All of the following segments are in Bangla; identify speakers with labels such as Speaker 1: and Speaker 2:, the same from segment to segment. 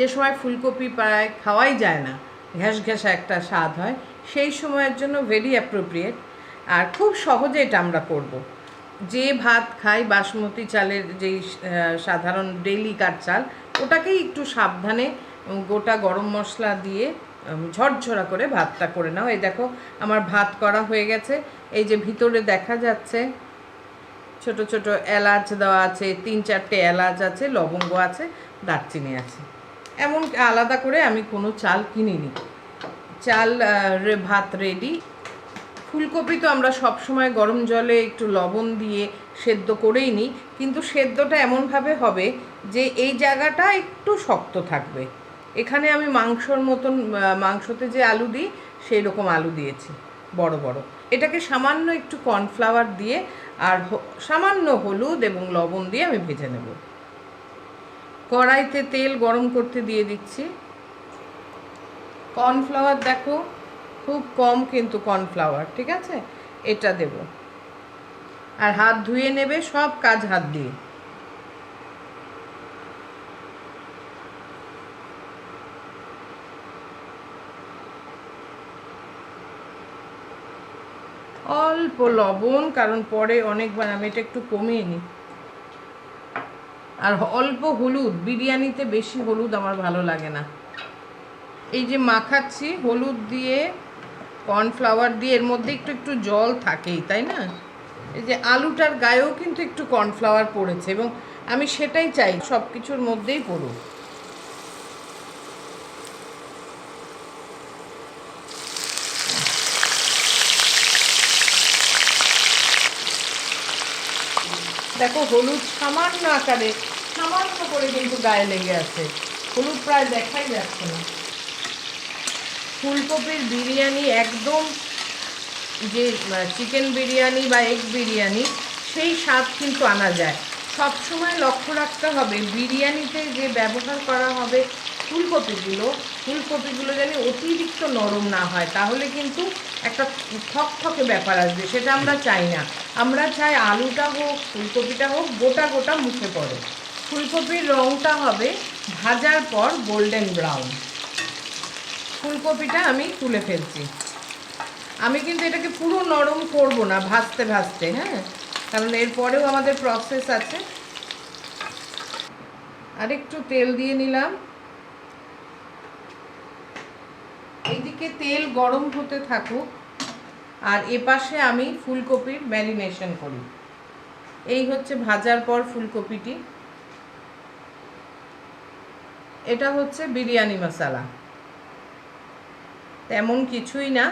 Speaker 1: যে সময় ফুলকপি প্রায় খাওয়াই যায় না, ঘ্যাস ঘ্যাসা একটা স্বাদ হয়, সেই সময়ের জন্য ভেরি অ্যাপ্রোপ্রিয়েট। আর খুব সহজে এটা আমরা করব। যে ভাত খাই বাসমতি চালের, যেই সাধারণ ডেইলিকার চাল, ওটাকেই একটু সাবধানে গোটা গরম মশলা দিয়ে ঝরঝরা করে ভাতটা করে নাও। এই দেখো আমার ভাত করা হয়ে গেছে। এই যে ভিতরে দেখা যাচ্ছে ছোট ছোট এলাচ দেওয়া আছে, 3-4টে এলাচ আছে, লবঙ্গ আছে, দারচিনি আছে। এমন আলাদা করে আমি কোনো চাল কিনিনি, চাল ভাত রেডি। ফুলকপি তো আমরা সব সময় গরম জলে একটু লবণ দিয়ে সেদ্ধ করেই নিই, কিন্তু সেদ্ধটা এমনভাবে হবে যে এই জায়গাটা একটু শক্ত থাকবে। এখানে আমি মাংসর মতন, মাংসতে যে আলু দিই সেই রকম আলু দিয়েছি, বড় বড়। এটাকে সামান্য একটু কর্নফ্লাওয়ার দিয়ে আর সামান্য হলুদ এবং লবণ দিয়ে আমি ভেজে নেব। কড়াইতে তেল গরম করতে দিয়ে দিচ্ছি। কর্নফ্লাওয়ার দেখো খুব কম, কিন্তু কর্নফ্লাওয়ার, ঠিক আছে, এটা দেব। আর হাত ধুয়ে নেবে, সব কাজ হাত দিয়ে। অল্প লবণ, কারণ পরে অনেকবার আমি এটা একটু কমিয়ে নিই। আর অল্প হলুদ, বিরিয়ানিতে বেশি হলুদ আমার ভালো লাগে না। এই যে মাখাচ্ছি হলুদ দিয়ে, কর্নফ্লাওয়ার দিয়ে, এর মধ্যে একটু একটু জল থাকেই, তাই না? এই যে আলুটার গায়েও কিন্তু একটু কর্নফ্লাওয়ার পড়েছে, এবং আমি সেটাই চাই সব কিছুর মধ্যেই পড়ুক। দেখো হলুদ সামান্য আকারে, সামান্য করে কিন্তু গায়ে লেগে আছে, হলুদ প্রায় দেখাই যাচ্ছে না। ফুলকপির বিরিয়ানি একদম যে চিকেন বিরিয়ানি বা এগ বিরিয়ানি, সেই স্বাদ কিন্তু আনা যায়। সব সময় লক্ষ্য রাখতে হবে বিরিয়ানিতে যে ব্যবহার করা হবে ফুলকপিগুলো যেন অতিরিক্ত নরম না হয়, তাহলে কিন্তু একটা থকথকে ব্যাপার আসবে, সেটা আমরা চাই না। আমরা চাই আলুটা হোক, ফুলকপিটা হোক, গোটা গোটা মুখে পড়ে। ফুলকপির রঙটা হবে ভাজার পর গোল্ডেন ব্রাউন। ফুলকপিটা আমি তুলে ফেলছি। আমি কিন্তু এটাকে পুরো নরম করব না ভাজতে ভাজতে, হ্যাঁ, কারণ এরপরেও আমাদের প্রসেস আছে। আরেকটু তেল দিয়ে নিলাম। এইদিকে তেল গরম হতে থাকুক, আর এপাশে আমি ফুলকপির ম্যারিনেশন করি। এই হচ্ছে ভাজার পর ফুলকপিটি। এটা হচ্ছে বিরিয়ানি মশলা, তেমন কিছুই না।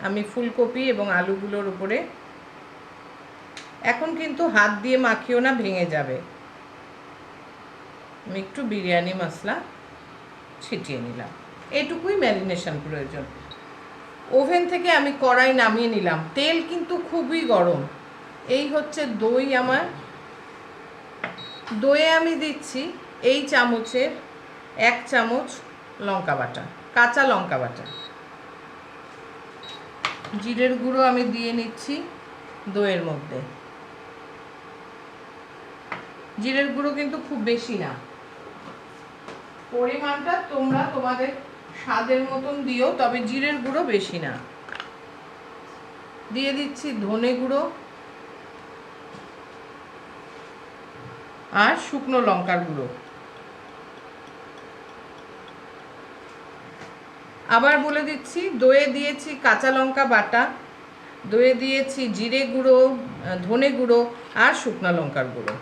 Speaker 1: আমি ফুলকপি এবং আলুগুলোর উপরে, এখন কিন্তু হাত দিয়ে মাখিও না, ভেঙে যাবে। আমি একটু বিরিয়ানি মশলা ছিটিয়ে নিলাম, এটুকুই ম্যারিনেশন প্রয়োজন। ওভেন থেকে আমি কড়াই নামিয়ে নিলাম, তেল কিন্তু খুবই গরম। এই হচ্ছে দই আমার। দইয়ে আমি দিচ্ছি এই চামচের 1 চামচ লঙ্কা বাটা, কাঁচা লঙ্কা বাটা। জিরের গুঁড়ো আমি দিয়ে নিচ্ছি দইয়ের মধ্যে। জিরের গুঁড়ো কিন্তু খুব বেশি না, পরিমাণটা তোমরা তোমাদের স্বাদের মতন দিও, তবে জিরের গুঁড়ো বেশি না। দিয়ে দিচ্ছি ধনে গুঁড়ো আর শুকনো লঙ্কার গুঁড়ো। আবার বলে দিচ্ছি, দইয়ে দিয়েছি কাঁচা লঙ্কা বাটা, দইয়ে দিয়েছি জিরে গুঁড়ো, ধনে গুঁড়ো আর শুকনো লঙ্কার গুঁড়ো।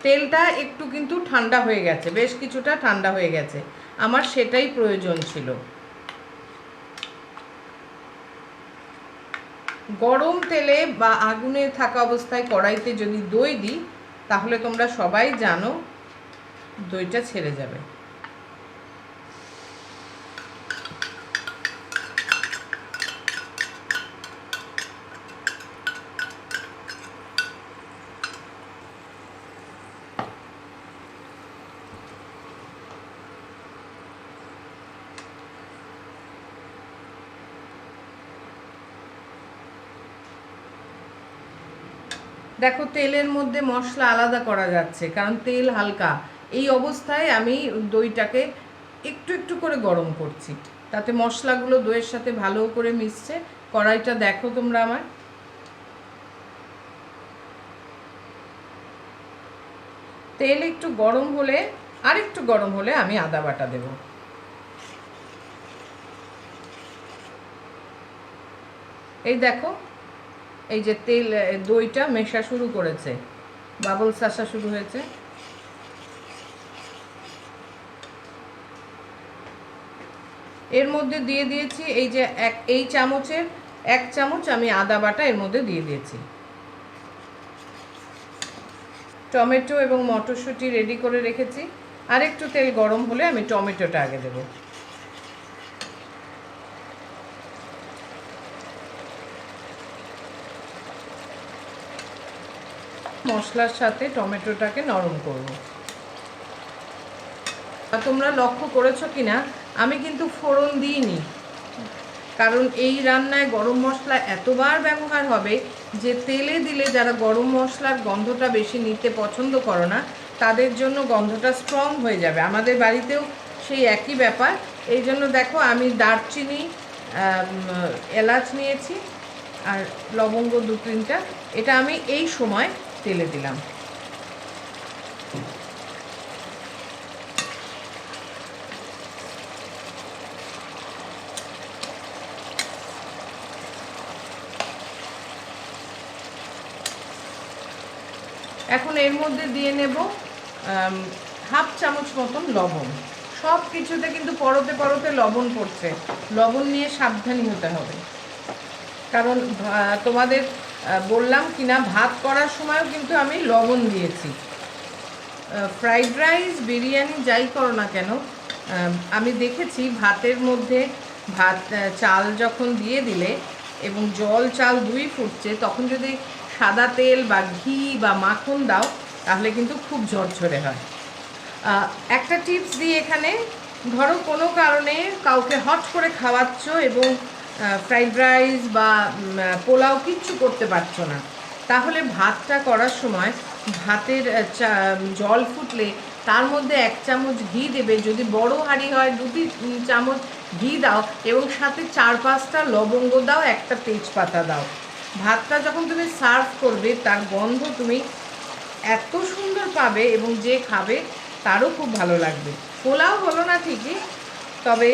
Speaker 1: তেলটা একটু কিন্তু ঠান্ডা হয়ে গেছে, বেশ কিছুটা ঠান্ডা হয়ে গেছে, আমার সেটাই প্রয়োজন ছিল। গরম তেলে বা আগুনে থাকা অবস্থায় কড়াইতে যদি দই দিই, তাহলে তোমরা সবাই জানো দইটা ছেড়ে যাবে। দেখো তেলের মধ্যে মশলা আলাদা করা যাচ্ছে, কারণ তেল হালকা। এই অবস্থায় আমি দইটাকে একটু একটু করে গরম করছি, তাতে মশলাগুলো দইয়ের সাথে ভালো করে মিশছে। কড়াইটা দেখো তোমরা আমার। তেল একটু গরম হলে, আর একটু গরম হলে আমি আদা বাটা দেব। এই দেখো, এই যে তেল, দইটা মেশা শুরু করেছে, বাবলস আসা শুরু হয়েছে। এর মধ্যে দিয়ে দিয়েছি এই যে এই চামচের 1 চামচ আমি আদা বাটা এর মধ্যে দিয়ে দিয়েছি। টমেটো এবং মটরশুঁটি রেডি করে রেখেছি। আর একটু তেল গরম হলে আমি টমেটোটা আগে দেব। মশলার সাথে টমেটোটাকে নরম করব। তোমরা লক্ষ্য করেছো কিনা, আমি কিন্তু ফোড়ন দিইনি, কারণ এই রান্নায় গরম মশলা এতবার ব্যবহার হবে যে তেলে দিলে যারা গরম মশলার গন্ধটা বেশি নিতে পছন্দ করো না, তাদের জন্য গন্ধটা স্ট্রং হয়ে যাবে। আমাদের বাড়িতেও সেই একই ব্যাপার। এই জন্য দেখো আমি দারচিনি, এলাচ নিয়েছি আর লবঙ্গ 2-3টা, এটা আমি এই সময় তেলে দিলাম। এখন এর মধ্যে দিয়ে নেব 1/2 চামচ মতন লবণ। সব কিছুতে কিন্তু পরতে পরতে লবণ পড়ছে, লবণ নিয়ে সাবধানী হতে হবে। কারণ তোমাদের বললাম কিনা, ভাত করার সময়ও কিন্তু আমি লবণ দিয়েছি। ফ্রাইড রাইস, বিরিয়ানি যাই করো না কেন, আমি দেখেছি ভাতের মধ্যে চাল যখন দিয়ে দিলে এবং জল চাল দুই ফুটছে, তখন যদি সাদা তেল বা ঘি বা মাখন দাও তাহলে কিন্তু খুব ঝরঝরে হয়। একটা টিপস দিই এখানে, ধরো কোনো কারণে কাউকে হট করে খাওয়াচ্ছ এবং ফ্রাইড রাইস বা পোলাও কিচ্ছু করতে পারছো না, তাহলে ভাতটা করার সময় ভাতের জল ফুটলে তার মধ্যে 1 চামচ ঘি দেবে। যদি বড় হাঁড়ি হয় 2-3 চামচ ঘি দাও এবং সাথে 4-5টা লবঙ্গ দাও, একটা তেজপাতা দাও। ভাতটা যখন তুমি সার্ভ করবে তার গন্ধ তুমি এত সুন্দর পাবে এবং যে খাবে তারও খুব ভালো লাগবে। পোলাও হলো না ঠিকই, তবে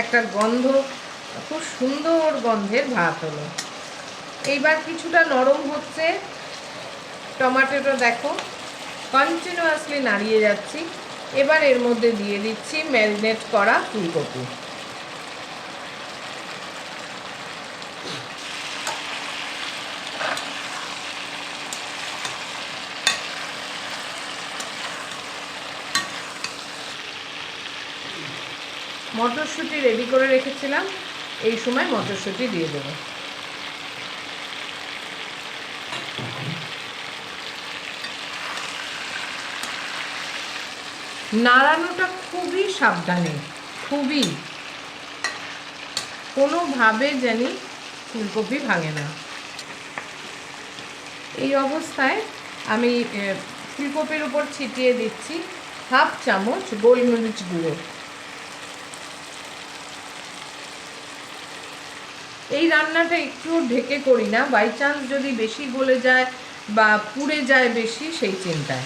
Speaker 1: একটা গন্ধ, খুব সুন্দর গন্ধের ভাত হলো। এইবার কিছুটা নরম হচ্ছে, টমেটোটা দেখো কন্টিনিউয়াসলি নাড়িয়ে যাচ্ছি। এবার এর মধ্যে দিয়ে দিচ্ছি ম্যারিনেট করা ফুলকপি। মটরশুঁটি রেডি করে রেখেছিলাম, এই সময় মটরশুঁটি দিয়ে দেবো। নাড়ানোটা খুবই সাবধানে, খুবই, কোনোভাবে জানি ফুলকপি ভাঙে না। এই অবস্থায় আমি ফুলকপির উপর ছিটিয়ে দিচ্ছি 1/2 চামচ গোলমরিচ গুঁড়ো। এই রান্নাটা একটু ঢেকে করি না, বাই চান্স যদি বেশি গলে যায় বা পুড়ে যায় বেশি, সেই চিন্তায়।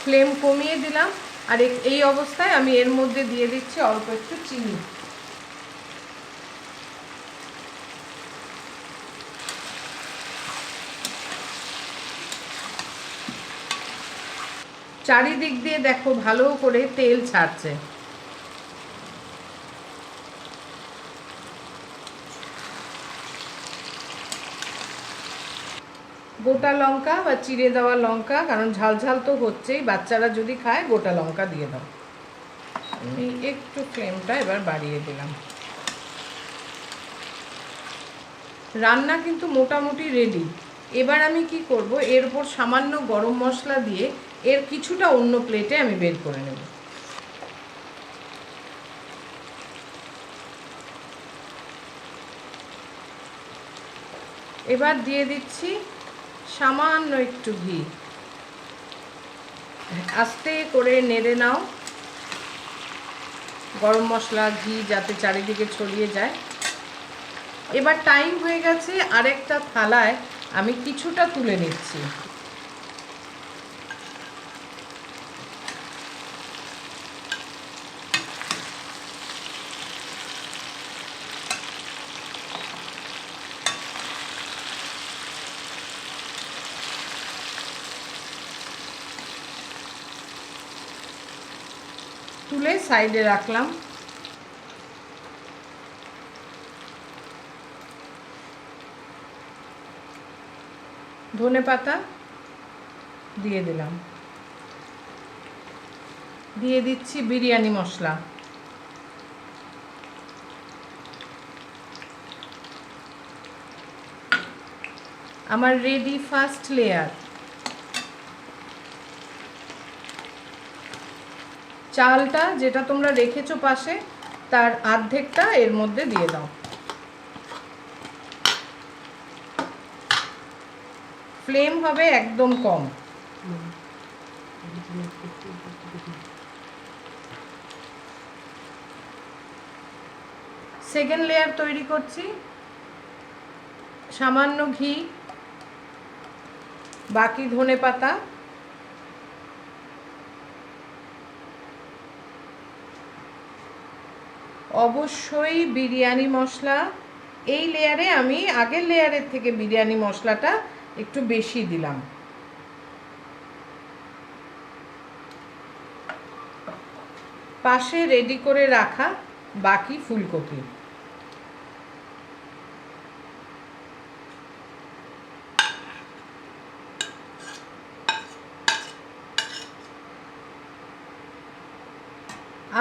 Speaker 1: ফ্লেম কমিয়ে দিলাম। আর এই অবস্থায় আমি এর মধ্যে দিয়ে দিচ্ছি অল্প একটু চিনি। চারিদিক দিয়ে দেখো ভালো করে তেল ছাড়ছে। গোটা লঙ্কা বা চিড়ে দেওয়া লঙ্কা, কারণ ঝাল ঝাল তো হচ্ছেই, বাচ্চারা যদি খায় গোটা লঙ্কা দিয়ে দাও। আমি একটু ফ্লেমটা এবার বাড়িয়ে দিলাম। রান্না কিন্তু মোটামুটি রেডি। এবার আমি কি করব, এর উপর সামান্য গরম মশলা দিয়ে এর কিছুটা অন্য প্লেটে আমি বের করে নেব। এবার দিয়ে দিচ্ছি সামান্য একটু ঘি। আস্তে করে নেড়ে নাও, গরম মশলা ঘি যাতে চারিদিকে ছড়িয়ে যায়। এবার টাইম হয়ে গেছে, আরেকটা থালায় আমি কিছুটা তুলে নিচ্ছি। তুলে সাইডে রাখলাম। ধনেপাতা দিয়ে দিলাম, দিয়ে দিচ্ছি বিরিয়ানি মশলা, আমার রেডি ফার্স্ট লেয়ার। চালটা যেটা তোমরা রেখেছো পাশে, তার অর্ধেকটা এর মধ্যে দিয়ে দাও। ফ্লেম হবে একদম কম। সেকেন্ড লেয়ার তৈরি করছি। সামান্য ঘি, বাকি ধনেপাতা, অবশ্যই বিরিয়ানি মশলা। এই লেয়ারে আমি আগের লেয়ারের থেকে বিরিয়ানি মশলাটা একটু বেশি দিলাম। পাশে রেডি করে রাখা বাকি ফুলকপি।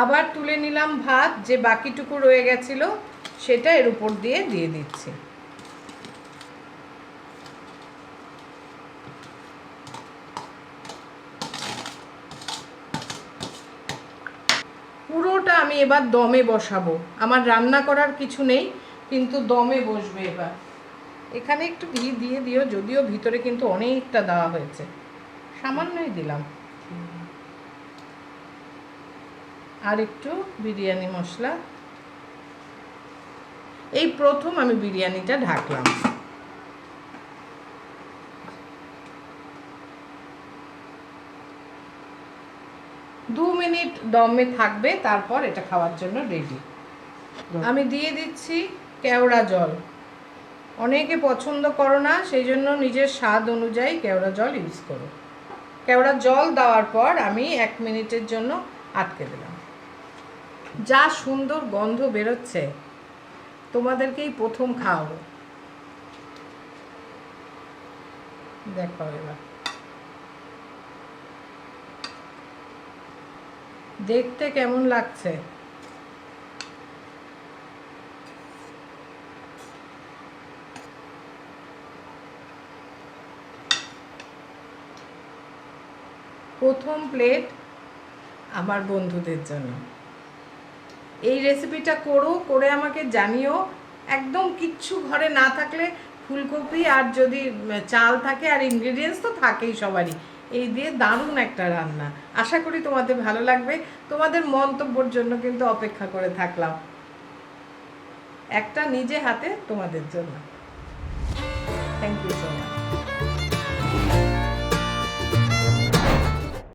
Speaker 1: আবার তুলে নিলাম ভাত, যে বাকিটুকু রয়ে গেছিল সেটা এর উপর দিয়ে দিচ্ছি। পুরোটা আমি এবার দমে বসাবো। আমার রান্না করার কিছু নেই, কিন্তু দমে বসবে এবার। এখানে একটু ঘি দিয়ে দিও, যদিও ভিতরে কিন্তু অনেকটা দেওয়া হয়েছে, সামান্যই দিলাম। আর একটু বিরিয়ানি মশলা। এই প্রথম আমি বিরিয়ানিটা ঢাকলাম। দু মিনিট দমে থাকবে, তারপর এটা খাওয়ার জন্য রেডি। আমি দিয়ে দিচ্ছি কেওড়া জল। অনেকে পছন্দ করো না, সেই জন্য নিজের স্বাদ অনুযায়ী কেওড়া জল ইউজ করো। কেওড়া জল দেওয়ার পর আমি 1 মিনিটের জন্য আটকে দিলাম। যা সুন্দর গন্ধ বেরোচ্ছে, তোমাদেরকেই প্রথম খাওয়াবো। দেখো এবার দেখতে কেমন লাগছে। প্রথম প্লেট আমার বন্ধুদের জন্য। এই রেসিপিটা করে আমাকে জানিও। একদম কিচ্ছু ঘরে না থাকলে ফুলকপি আর যদি চাল থাকে, আর ইনগ্রিডিয়েন্টস তো থাকেই সবারই, এই দিয়ে দারুণ একটা রান্না। আশা করি তোমাদের ভালো লাগবে। তোমাদের মন্তব্যের জন্য কিন্তু অপেক্ষা করে থাকলাম। একটা নিজে হাতে তোমাদের জন্য। Thank you so much.